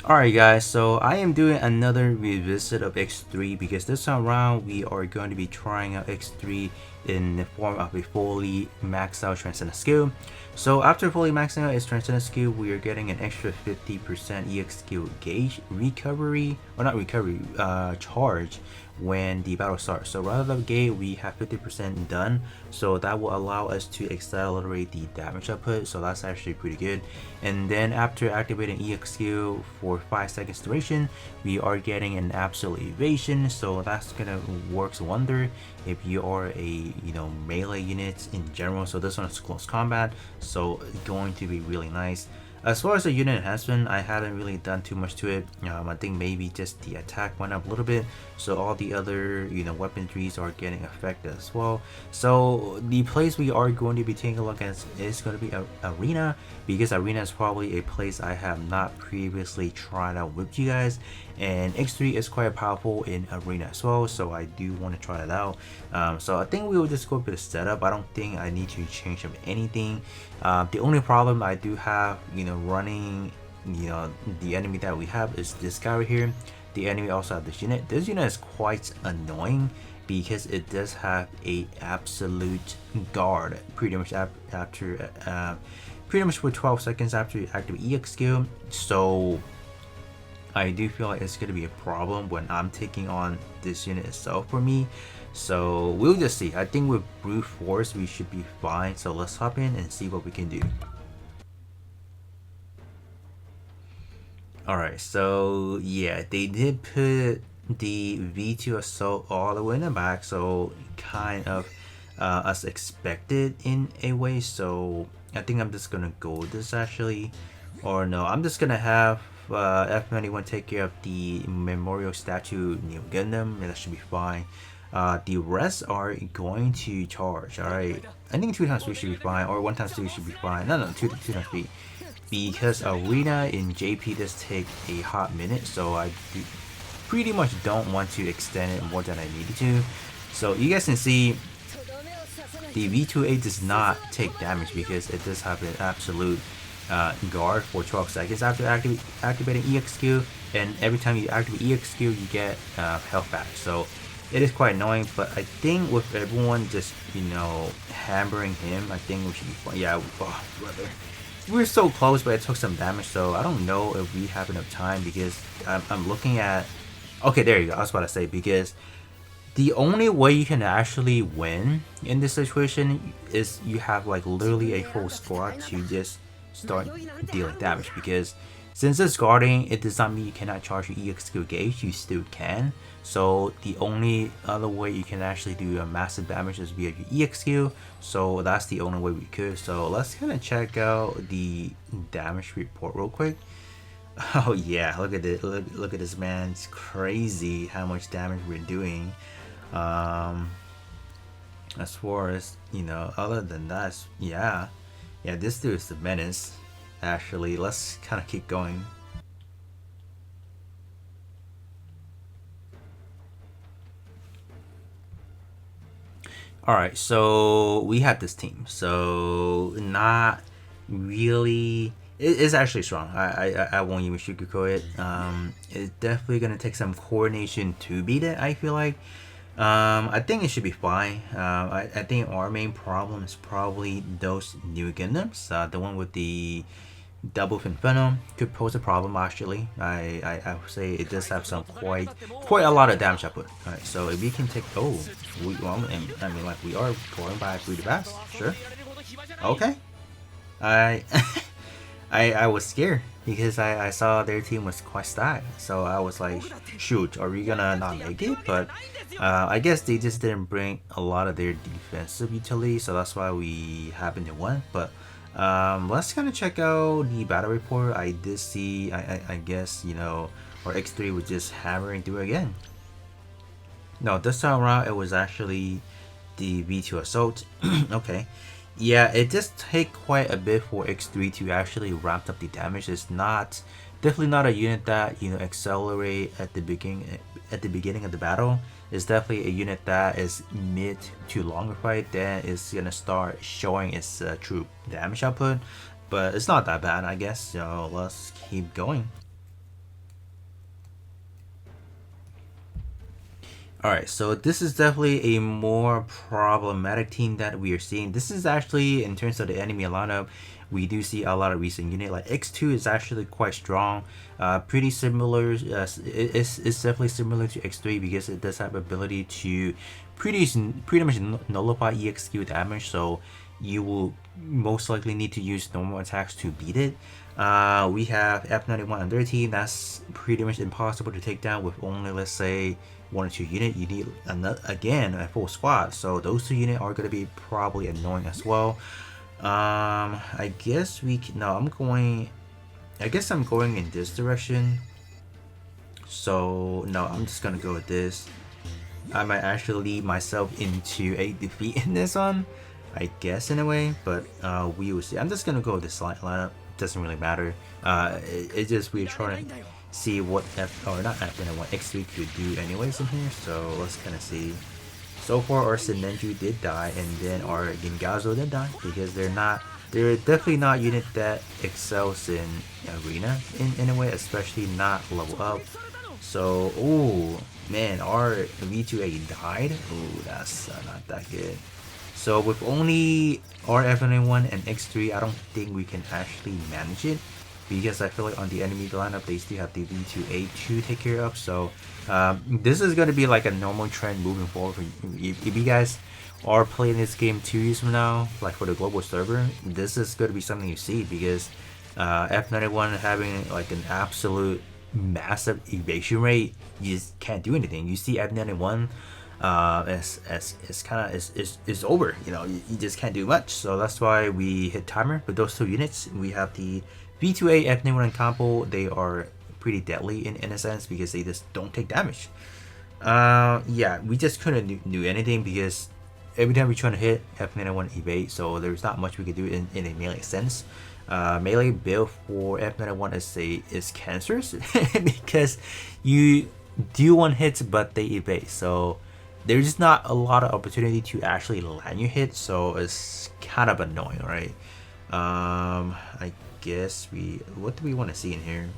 Alright guys, so I am doing another revisit of X3 because this time around we are going to be trying out X3 in the form of a fully maxed out Transcendent skill. So after fully maxing out its Transcendent skill, we are getting an extra 50% EX skill gauge recovery, or not recovery, charge when the battle starts. So right out of the gate we have 50% done, so that will allow us to accelerate the damage output, so that's actually pretty good. And then after activating EX skill for 5 seconds duration, we are getting an absolute evasion, so that's gonna works wonder if you are a melee unit in general. So this one is close combat, so going to be really nice. As far as the unit enhancement, I haven't really done too much to it. I think maybe just the attack went up a little bit, so all the other weaponries are getting affected as well. So the place we are going to be taking a look at is going to be Arena, because Arena is probably a place I have not previously tried out with you guys, and X3 is quite powerful in Arena as well, so I do want to try it out. So I think we will just go with the setup. I don't think I need to change up anything. The only problem I do have running the enemy that we have is this guy right here. The enemy also have this unit. This unit is quite annoying because it does have a absolute guard pretty much after pretty much for 12 seconds after you activate EX skill. So I do feel like it's going to be a problem when I'm taking on this unit itself for me. So we'll just see. I think with brute force we should be fine. So let's hop in and see what we can do. Alright, so yeah, they did put the V2 assault all the way in the back, so kind of as expected in a way. So I think I'm just gonna go with this actually, or no, I'm just gonna have F91 take care of the memorial statue Gundam, and that should be fine. The rest are going to charge. Alright, I think 2x3 should be fine, or 1x3 should be fine. No, 2x3. Because Arena in JP does take a hot minute, so I pretty much don't want to extend it more than I needed to. So you guys can see the V2A does not take damage because it does have an absolute guard for 12 seconds after activating EX skill, and every time you activate EX skill you get health back. So it is quite annoying, but I think with everyone just hammering him, I think we should be fine. Yeah, oh, brother. We're so close, but it took some damage, so I don't know if we have enough time, because I'm looking at... Okay, there you go. I was about to say, because the only way you can actually win in this situation is you have like literally a full squad to just start dealing damage, because since it's guarding, it does not mean you cannot charge your EX skill gauge. You still can. So the only other way you can actually do a massive damage is via your EX skill. So that's the only way we could. So let's kind of check out the damage report real quick. Oh yeah, look at it. Look at this, man. It's crazy how much damage we're doing. As far as other than that, yeah, this dude is the menace. Actually, let's kind of keep going. Alright, so we have this team. So not really, it's actually strong. I won't even sugarcoat it. It's definitely gonna take some coordination to beat it, I feel like. I think it should be fine. I think our main problem is probably those new Gundams. The one with the double fin venom could pose a problem actually. I would say it does have some quite a lot of damage output. Alright, so if we can take I mean like we are going by through the best, sure. Okay. I was scared because I saw their team was quite stacked, so I was like, shoot, are we gonna not make it? But I guess they just didn't bring a lot of their defensive utility, so that's why we happened to win. But let's kind of check out the battle report. I did see, I guess, our X3 was just hammering through again. No, this time around it was actually the V2 assault. Okay. Yeah, it does take quite a bit for X3 to actually ramp up the damage. It's definitely not a unit that accelerate at the beginning of the battle. It's definitely a unit that is mid to longer fight, then it's gonna start showing its true damage output. But it's not that bad, I guess. So let's keep going. Alright, so this is definitely a more problematic team that we are seeing. This is actually, in terms of the enemy lineup, we do see a lot of recent unit. Like X2 is actually quite strong. Pretty similar, it's definitely similar to X3 because it does have ability to pretty much nullify EXQ damage. So you will most likely need to use normal attacks to beat it. We have F91 on their team. That's pretty much impossible to take down with only, let's say, 1 or 2 units. You need again a full squad, so those 2 units are going to be probably annoying as well. I guess we can, no, I guess I'm going in this direction. So no, I'm just gonna go with this. I might actually lead myself into a defeat in this one, I guess, in a way, but we will see. I'm just gonna go with this lineup. Doesn't really matter. It's just we're trying to see what not F1, what X3 could do anyways in here. So let's kind of see. So far, our Senenju did die, and then our Gingazo did die because they're definitely not unit that excels in arena in a way, especially not level up. So, oh man, our V2A died. Oh, that's not that good. So with only our F91 and X3, I don't think we can actually manage it because I feel like on the enemy lineup they still have the V2A to take care of. So this is going to be like a normal trend moving forward. If you guys are playing this game 2 years from now, like for the global server, this is going to be something you see because F91 having like an absolute massive evasion rate, you just can't do anything. You see F91 it's kind of is over, you know, you just can't do much. So that's why we hit timer with those 2 units. We have the V2A F91 combo. They are pretty deadly in a sense because they just don't take damage. Yeah, we just couldn't do anything because every time we try to hit F91 evade, so there's not much we could do in a melee sense. Melee build for F91 is cancerous because you do 1 hit but they evade, so there's just not a lot of opportunity to actually land your hit, so it's kind of annoying, right? I guess what do we want to see in here?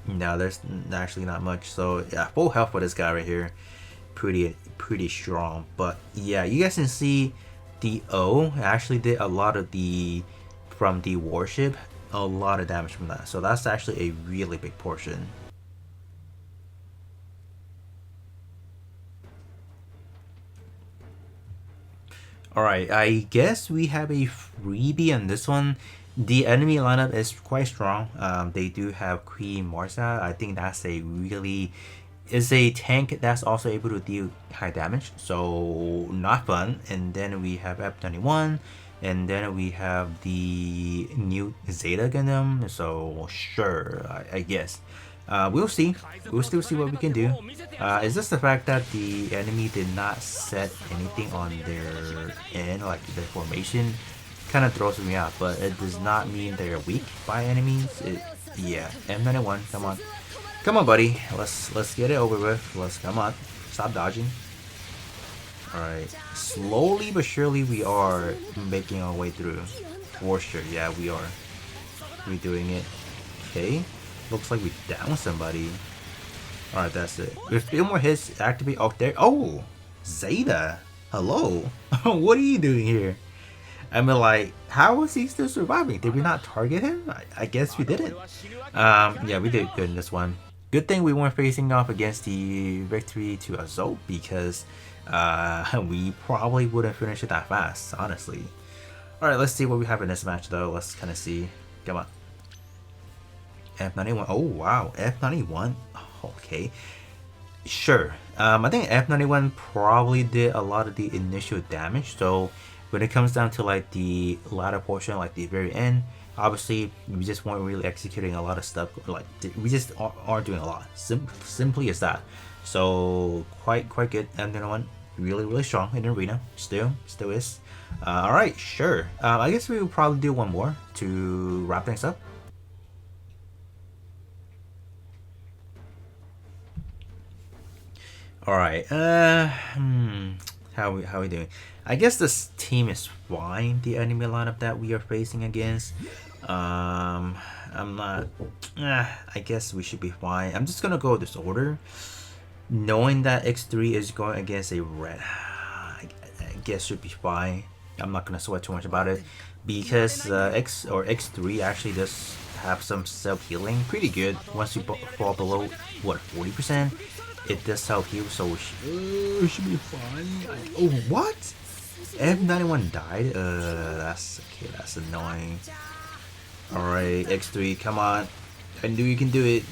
No, there's actually not much. So yeah, full health for this guy right here, pretty strong. But yeah, you guys can see the O actually did a lot of from the warship, a lot of damage from that. So that's actually a really big portion. Alright, I guess we have a freebie on this one. The enemy lineup is quite strong. They do have Queen Marsa. I think that's is a tank that's also able to deal high damage, so not fun. And then we have F91, and then we have the new Zeta Gundam. So sure, I guess. We'll see. We'll still see what we can do. It's just the fact that the enemy did not set anything on their end, like their formation, kind of throws me out. But it does not mean they're weak by enemies. Yeah, M91, come on, buddy. Let's get it over with. Come on, stop dodging. All right, slowly but surely we are making our way through. For sure, yeah, we are. We're doing it. Okay. Looks like we down somebody. Alright, that's it. With a few more hits, activate. Oh, there. Oh! Zeta! Hello? What are you doing here? I mean, like, how was he still surviving? Did we not target him? I guess we didn't. Yeah, we did good in this one. Good thing we weren't facing off against the victory to Azot because we probably wouldn't finish it that fast, honestly. Alright, let's see what we have in this match, though. Let's kind of see. Come on. F91. Oh wow, F91. Okay, sure. I think F91 probably did a lot of the initial damage. So when it comes down to like the latter portion, like the very end, obviously we just weren't really executing a lot of stuff. Like we just aren't doing a lot. Simply as that. So quite good. F91 really strong in the arena. Still is. All right, sure. I guess we will probably do one more to wrap things up. Alright, how we doing? I guess this team is fine, the enemy lineup that we are facing against. I guess we should be fine. I'm just gonna go this order. knowing that X3 is going against a red, I guess should be fine. I'm not gonna sweat too much about it because X3 actually does have some self healing, pretty good. Once you fall below what 40%, it does self heal, so it should be fine. Oh, what? F91 died. That's okay. That's annoying. All right, X3, come on. I knew you can do it.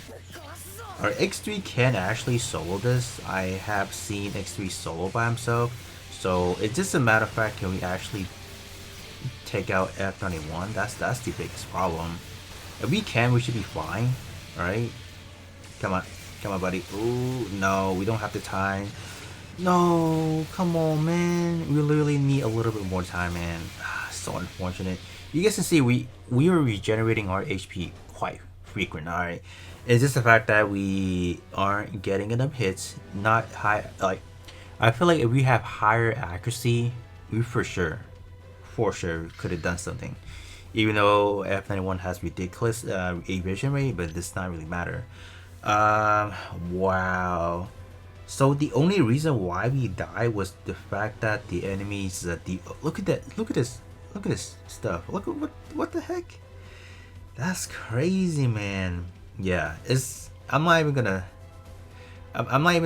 Alright, X3 can actually solo this. I have seen X3 solo by himself. So it's just a matter of fact, can we actually take out F91? That's the biggest problem. If we can, we should be fine. Alright? Come on. Come on, buddy. Ooh, no, we don't have the time. No, come on, man. We literally need a little bit more time, man. So unfortunate. You guys can see we are regenerating our HP quite frequent, alright? It's just the fact that we aren't getting enough hits, not high, like, I feel like if we have higher accuracy, we for sure could have done something. Even though F91 has ridiculous evasion rate, but it does not really matter. Wow. So the only reason why we died was the fact that the enemies, look at that, look at this stuff. Look at what the heck? That's crazy, man. Yeah, I'm not even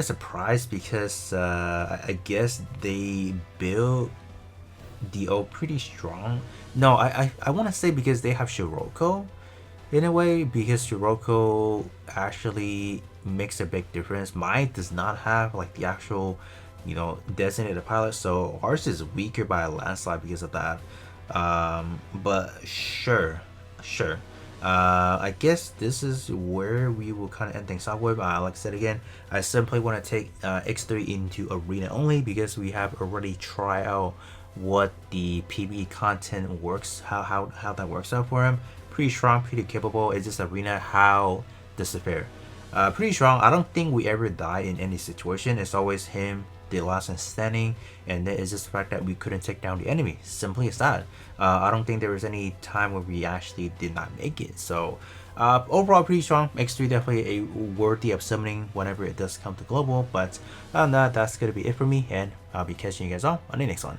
surprised because I guess they build DO pretty strong. No, I want to say because they have Shiroko in a way, because Shiroko actually makes a big difference. Mine does not have like the actual, designated pilot, so ours is weaker by a landslide because of that. But sure. I guess this is where we will kind of end things off with. Like I said again, I simply want to take X3 into arena only because we have already tried out what the PvE content works, how that works out for him. Pretty strong, pretty capable. It's just arena, how does it fare? Pretty strong. I don't think we ever die in any situation. It's always him, the last one standing, and then it's just the fact that we couldn't take down the enemy. Simply as that. I don't think there was any time where we actually did not make it. So overall, pretty strong. X3 definitely a worthy of summoning whenever it does come to global. But other than that, that's gonna be it for me, and I'll be catching you guys all on the next one.